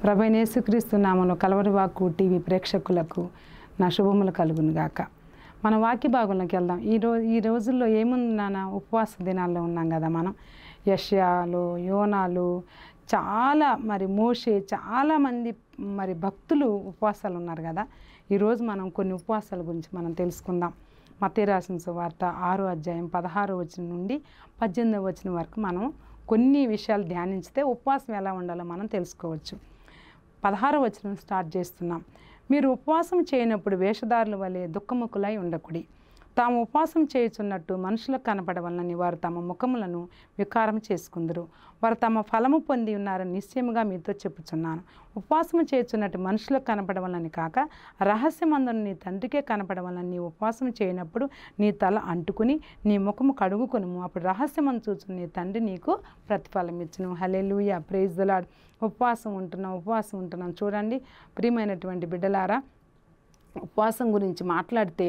ప్రభువైన యేసుక్రీస్తు నామములో కలవరి వాక్కు టీవీ ప్రేక్షకులకు నా శుభములు కలుగును గాక. మన వాక్య భాగంలోకి వెళ్దాం. ఈ రోజుల్లో ఏముంది నాన్న, ఉపవాస దినాల్లో ఉన్నాం కదా మనం. యెషయాలు, యోనాలు, చాలా మోషే, చాలామంది భక్తులు ఉపవాసాలు ఉన్నారు కదా. ఈరోజు మనం కొన్ని ఉపవాసాల గురించి మనం తెలుసుకుందాం. మత్తయి రాసిన సువార్త 6వ అధ్యాయం 16వ వచనం నుండి 18వ వచనం వరకు మనం కొన్ని విషయాలు ధ్యానించితే ఉపవాసం ఎలా ఉండాలో మనం తెలుసుకోవచ్చు. 16వ వచనం స్టార్ట్ చేస్తున్నాం. మీరు ఉపవాసం చేయనప్పుడు వేషధారుల వలె దుఃఖముఖులై ఉండకుడి. తాము ఉపవాసం చేయుచున్నట్టు మనుషులకు కనపడవలనని వారు తమ ముఖములను వికారం చేసుకుందరు. వారు తమ ఫలము పొంది ఉన్నారని నిశ్చయముగా మీతో చెప్పుచున్నాను. ఉపవాసం చేయుచున్నట్టు మనుషులకు కనపడవలని కాక రహస్యమందున నీ తండ్రికే కనపడవలని నీ ఉపవాసం చేయనప్పుడు నీ తల అంటుకుని నీ ముఖము కడుగుకొనుము. అప్పుడు రహస్యమందు చూచుని నీ తండ్రి నీకు ప్రతిఫలం ఇచ్చును. హల్లెలూయా, ప్రైజ్ ది లార్డ్. ఉపవాసం ఉంటున్నాం. చూడండి ప్రియమైనటువంటి బిడ్డలారా, ఉపవాసం గురించి మాట్లాడితే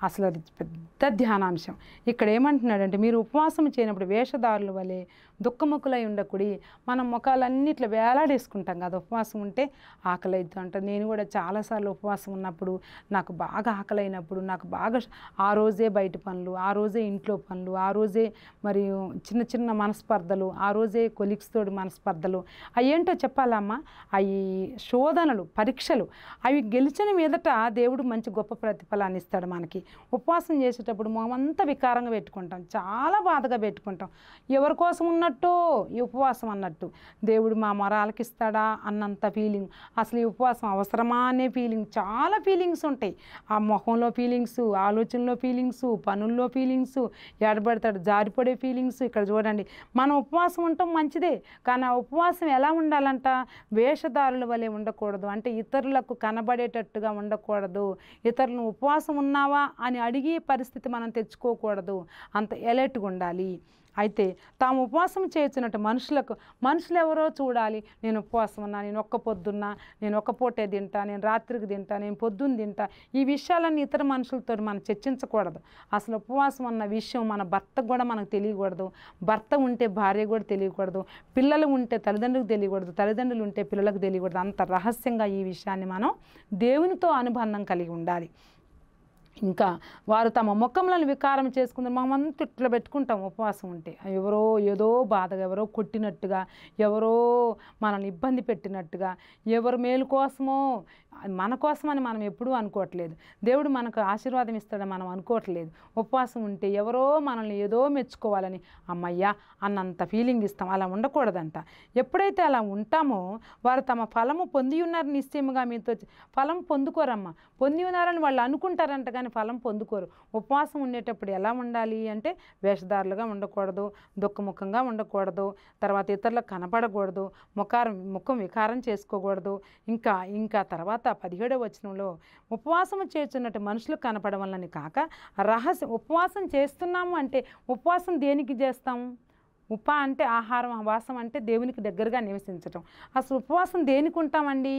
అసలు అది పెద్ద ధ్యానాంశం. ఇక్కడ ఏమంటున్నాడంటే, మీరు ఉపవాసం చేయనప్పుడు వేషధారుల వలె దుఃఖముఖులై ఉండకుడి. మనం ముఖాలన్నీ ఇట్లా వేలాడేసుకుంటాం కదా ఉపవాసం ఉంటే. ఆకలి అవుతూ ఉంటుంది. నేను కూడా చాలాసార్లు ఉపవాసం ఉన్నప్పుడు నాకు బాగా ఆకలి అయినప్పుడు, నాకు బాగా ఆ రోజే బయట పనులు, ఆ రోజే ఇంట్లో పనులు, ఆ రోజే మరియు చిన్న చిన్న మనస్పర్ధలు, ఆ రోజే కొలీగ్స్ తోటి మనస్పర్ధలు, అవి ఏంటో చెప్పాలమ్మా, అవి శోధనలు, పరీక్షలు. అవి గెలిచిన మీదట దేవుడు మంచి గొప్ప ప్రతిఫలాన్ని ఇస్తాడు మనకి. ఉపవాసం చేసేటప్పుడు మనమంతా వికారంగా పెట్టుకుంటాం, చాలా బాధగా పెట్టుకుంటాం. ఎవరి కోసం ఉన్నట్టు ఈ ఉపవాసం అన్నట్టు, దేవుడు మా మొర ఆలకిస్తాడా అన్నంత ఫీలింగ్. అసలు ఈ ఉపవాసం అవసరమా అనే ఫీలింగ్, చాలా ఫీలింగ్స్ ఉంటాయి. ఆ మొహంలో ఫీలింగ్స్, ఆలోచనలో ఫీలింగ్స్, పనుల్లో ఫీలింగ్స్, ఎడబడతాడు జారిపడే ఫీలింగ్స్. ఇక్కడ చూడండి, మనం ఉపవాసం ఉండటం మంచిదే, కానీ ఆ ఉపవాసం ఎలా ఉండాలంట, వేషధారుల వలె ఉండకూడదు. అంటే ఇతరులకు కనబడేటట్టుగా ఉండకూడదు. ఇతరులను ఉపవాసం ఉన్నావా అని అడిగే పరిస్థితి మనం తెచ్చుకోకూడదు. అంత ఎలర్ట్గా ఉండాలి. అయితే తాము ఉపవాసం చేస్తున్నట్టు మనుషులు ఎవరో చూడాలి. నేను ఉపవాసం ఉన్నా, నేను ఒక్క పొద్దున్నా, నేను ఒక్క పూటే తింటా, నేను రాత్రికి తింటా, నేను పొద్దున్న తింటా, ఈ విషయాలన్నీ ఇతర మనుషులతో మనం చర్చించకూడదు. అసలు ఉపవాసం అన్న విషయం మన భర్తకు కూడా మనకు తెలియకూడదు. భర్త ఉంటే భార్య కూడా తెలియకూడదు. పిల్లలు ఉంటే తల్లిదండ్రులకు తెలియకూడదు. తల్లిదండ్రులు ఉంటే పిల్లలకు తెలియకూడదు. అంత రహస్యంగా ఈ విషయాన్ని మనం దేవునితో అనుబంధం కలిగి ఉండాలి. ఇంకా వారు తమ ముఖములను వికారం చేసుకుంటారు. మనమంతా ఇట్లా పెట్టుకుంటాం ఉపవాసం ఉంటే. ఎవరో ఏదో బాధగా, ఎవరో కొట్టినట్టుగా, ఎవరో మనల్ని ఇబ్బంది పెట్టినట్టుగా, ఎవరు మేలు కోసమో మన కోసమని మనం ఎప్పుడూ అనుకోవట్లేదు. దేవుడు మనకు ఆశీర్వాదం ఇస్తాడని మనం అనుకోవట్లేదు. ఉపవాసం ఉంటే ఎవరో మనల్ని ఏదో మెచ్చుకోవాలని అమ్మయ్యా అన్నంత ఫీలింగ్ ఇస్తాం. అలా ఉండకూడదంట. ఎప్పుడైతే అలా ఉంటామో వారు తమ ఫలము పొంది ఉన్నారు నిశ్చయముగా మీతో. ఫలం పొందుకోరమ్మా, పొంది ఉన్నారని వాళ్ళు అనుకుంటారంట కానీ ఫలం పొందుకోరు. ఉపవాసం ఉండేటప్పుడు ఎలా ఉండాలి అంటే, వేషధారులుగా ఉండకూడదు, దుఃఖముఖంగా ఉండకూడదు, తర్వాత ఇతరులకు కనపడకూడదు, ముఖం వికారం చేసుకోకూడదు. ఇంకా తర్వాత 17వ వచనంలో ఉపవాసము చేస్తున్నట్టు మనుషులకు కనపడవలని కాక ఉపవాసం చేస్తున్నాము అంటే, ఉపవాసం దేనికి చేస్తాము? అంటే ఆహారం, వాసం అంటే దేవునికి దగ్గరగా నివసించటం. అసలు ఉపవాసం దేనికి ఉంటామండి?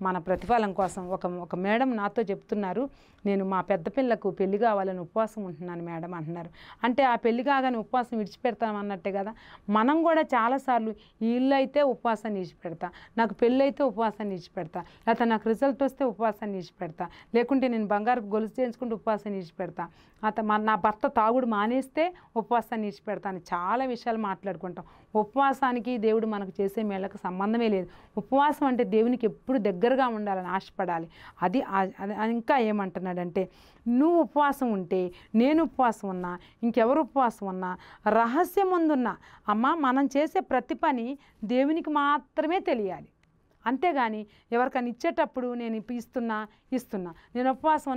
మన ప్రతిఫలం కోసం. ఒక మేడం నాతో చెప్తున్నారు, నేను మా పెద్ద పిల్లకు పెళ్లి కావాలని ఉపవాసం ఉంటున్నాను మేడం అంటున్నారు. అంటే ఆ పెళ్లి కాగానే ఉపవాసం విడిచిపెడతాం అన్నట్టే కదా. మనం కూడా చాలాసార్లు ఈ ఇల్లు అయితే ఉపవాసాన్ని విడిచిపెడతా, నాకు పెళ్ళి అయితే ఉపవాసాన్ని విడిచిపెడతా, లేకపోతే నాకు రిజల్ట్ వస్తే ఉపవాసాన్ని విడిచిపెడతా, లేకుంటే నేను బంగారు గొలుసు చేయించుకుంటే ఉపవాసాన్ని విడిచిపెడతా, నా భర్త తాగుడు మానేస్తే ఉపవాసాన్ని విడిచిపెడతా అని చాలా విషయాలు మాట్లాడుకుంటాం. ఉపవాసానికి దేవుడు మనకు చేసే మేళకు సంబంధమే లేదు. ఉపవాసం అంటే దేవునికి ఎప్పుడు దగ్గరగా ఉండాలని ఆశపడాలి. అది ఇంకా ఏమంటున్నాడంటే, నువ్వు ఉపవాసం ఉంటే, నేను ఉపవాసం ఉన్నా, ఇంకెవరు ఉపవాసం ఉన్నా, రహస్యం ముందున్నా అమ్మ, మనం చేసే ప్రతి పని దేవునికి మాత్రమే తెలియాలి. అంతేగాని ఎవరికైనా ఇచ్చేటప్పుడు నేను ఇస్తున్నా, నేను ఉపవాసం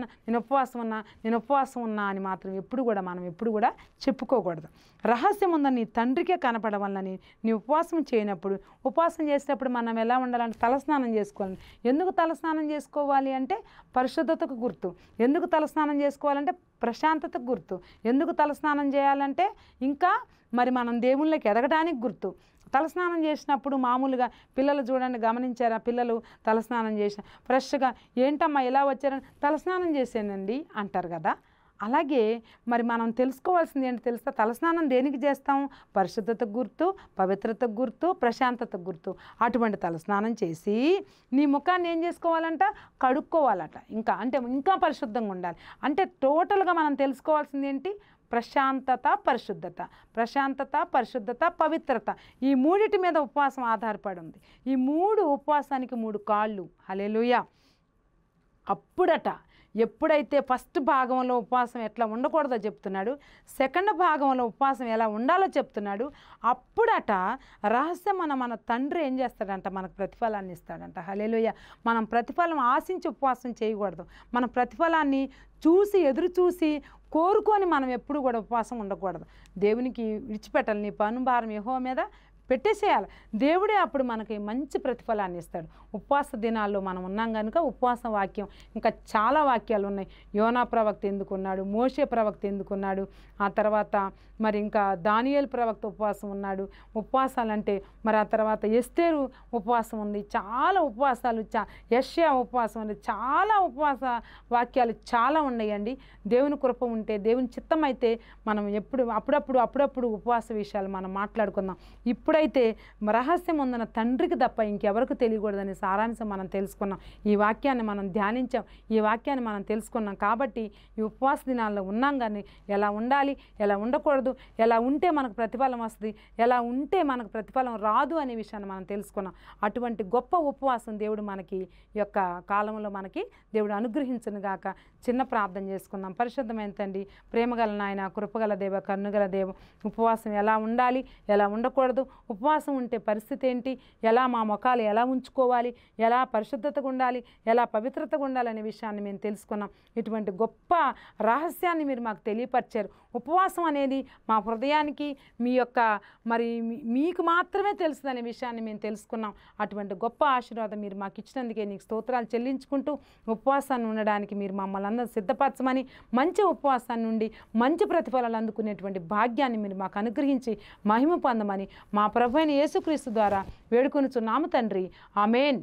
ఉన్నా అని మాత్రం మనం ఎప్పుడు కూడా చెప్పుకోకూడదు. రహస్యం ఉందని నీ తండ్రికే కనపడవలని నీ ఉపవాసం చేయనప్పుడు, ఉపవాసం చేసేటప్పుడు మనం ఎలా ఉండాలంటే తలస్నానం చేసుకోవాలి. ఎందుకు తలస్నానం చేసుకోవాలి అంటే పరిశుద్ధతకు గుర్తు. ఎందుకు తలస్నానం చేసుకోవాలంటే ప్రశాంతతకు గుర్తు. ఎందుకు తలస్నానం చేయాలంటే ఇంకా మనం దేవుళ్ళకి ఎదగడానికి గుర్తు. తలస్నానం చేసినప్పుడు మామూలుగా పిల్లలు చూడండి, గమనించారా? పిల్లలు తలస్నానం చేసిన ఫ్రెష్గా, ఏంటమ్మా ఇలా వచ్చారని, తలస్నానం చేశానండి అంటారు కదా. అలాగే మరి మనం తెలుసుకోవాల్సింది ఏంటి తెలుసా? తలస్నానం దేనికి చేస్తాం? పరిశుద్ధతకు గుర్తు, పవిత్రతకు గుర్తు, ప్రశాంతతకు గుర్తు. అటువంటి తలస్నానం చేసి నీ ముఖాన్ని ఏం చేసుకోవాలంట? కడుక్కోవాలట. ఇంకా పరిశుద్ధంగా ఉండాలి. అంటే టోటల్గా మనం తెలుసుకోవాల్సింది ఏంటి? ప్రశాంతత, పరిశుద్ధత. ప్రశాంతత, పరిశుద్ధత, పవిత్రత. ఈ మూడిటి మీద ఉపవాసం ఆధారపడి ఉంది. ఈ ఉపవాసానికి 3 కాళ్ళు. హల్లెలూయా. అప్పుడట ఎప్పుడైతే ఫస్ట్ భాగంలో ఉపవాసం ఎట్లా ఉండకూడదో చెప్తున్నాడు, సెకండ్ భాగంలో ఉపవాసం ఎలా ఉండాలో చెప్తున్నాడు, అప్పుడట రహస్యమైన మన తండ్రి ఏం చేస్తాడంట? మనకు ప్రతిఫలాన్ని ఇస్తాడంట. హల్లెలూయా. మనం ప్రతిఫలం ఆశించి ఉపవాసం చేయకూడదు. మన ప్రతిఫలాన్ని ఎదురు చూసి కోరుకొని మనం ఎప్పుడు కూడా ఉపవాసం ఉండకూడదు. దేవునికి విడిచిపెట్టాలి. నీ పనుభారం యెహోవా మీద పెట్టేసేయాలి. దేవుడే అప్పుడు మనకి మంచి ప్రతిఫలాన్ని ఇస్తాడు. ఉపవాస దినాల్లో మనం ఉన్నాం కనుక ఉపవాస వాక్యం ఇంకా చాలా వాక్యాలు ఉన్నాయి. యోనా ప్రవక్త ఎందుకున్నాడు, మోషే ప్రవక్త ఎందుకున్నాడు, ఆ తర్వాత మరి ఇంకా దానియేలు ప్రవక్త ఉపవాసం ఉన్నాడు. ఉపవాసాలంటే మరి ఆ తర్వాత ఎస్తేరు ఉపవాసం ఉంది. చాలా ఉపవాసాలు, యెషయా ఉపవాసం ఉంది. చాలా ఉపవాస వాక్యాలు చాలా ఉన్నాయండి. దేవుని కృప ఉంటే, దేవుని చిత్తం అయితే మనం అప్పుడప్పుడు ఉపవాస విషయాలు మనం మాట్లాడుకుందాం. ఇప్పుడైతే రహస్యం ఉందన్న తండ్రికి తప్ప ఇంకెవరికి తెలియకూడదని సారాంశం మనం తెలుసుకున్నాం. ఈ వాక్యాన్ని మనం ధ్యానించాం. ఈ వాక్యాన్ని మనం తెలుసుకున్నాం. కాబట్టి ఈ ఉపవాస దినాల్లో ఉన్నాం కానీ ఎలా ఉండాలి, ఎలా ఉండకూడదు, ఎలా ఉంటే మనకు ప్రతిఫలం వస్తుంది, ఎలా ఉంటే మనకు ప్రతిఫలం రాదు అనే విషయాన్ని మనం తెలుసుకున్నాం. అటువంటి గొప్ప ఉపవాసం దేవుడు మనకి ఈ యొక్క కాలంలో మనకి దేవుడు అనుగ్రహించును గాక. చిన్న ప్రార్థన చేసుకుందాం. పరిశుద్ధమైన తండ్రి, ప్రేమగల నాయన, కృపగల దేవ, కరుణగల దేవ, ఉపవాసం ఎలా ఉండాలి, ఎలా ఉండకూడదు, ఉపవాసం ఉంటే పరిస్థితి ఏంటి, ఎలా మా ముఖాలు ఎలా ఉంచుకోవాలి, ఎలా పరిశుద్ధతగా ఉండాలి, ఎలా పవిత్రతగా ఉండాలి అనే విషయాన్ని మేము తెలుసుకున్నాం. ఇటువంటి గొప్ప రహస్యాన్ని మీరు మాకు తెలియపరిచారు. ఉపవాసం అనేది మా హృదయానికి మీ యొక్క మరి మీకు మాత్రమే తెలుస్తుందనే విషయాన్ని మేము తెలుసుకున్నాం. అటువంటి గొప్ప ఆశీర్వాదం మీరు మాకు ఇచ్చినందుకే నీకు స్తోత్రాలు చెల్లించుకుంటూ ఉపవాసాన్ని ఉండడానికి మీరు మమ్మల్ని అందరూ సిద్ధపరచమని, మంచి ఉపవాసాన్ని నుండి మంచి ప్రతిఫలాలు అందుకునేటువంటి భాగ్యాన్ని మీరు మాకు అనుగ్రహించి మహిమ పొందమని మా ప్రభువైన యేసుక్రీస్తు ద్వారా వేడుకొనుచున్నాము తండ్రి. ఆమేన్.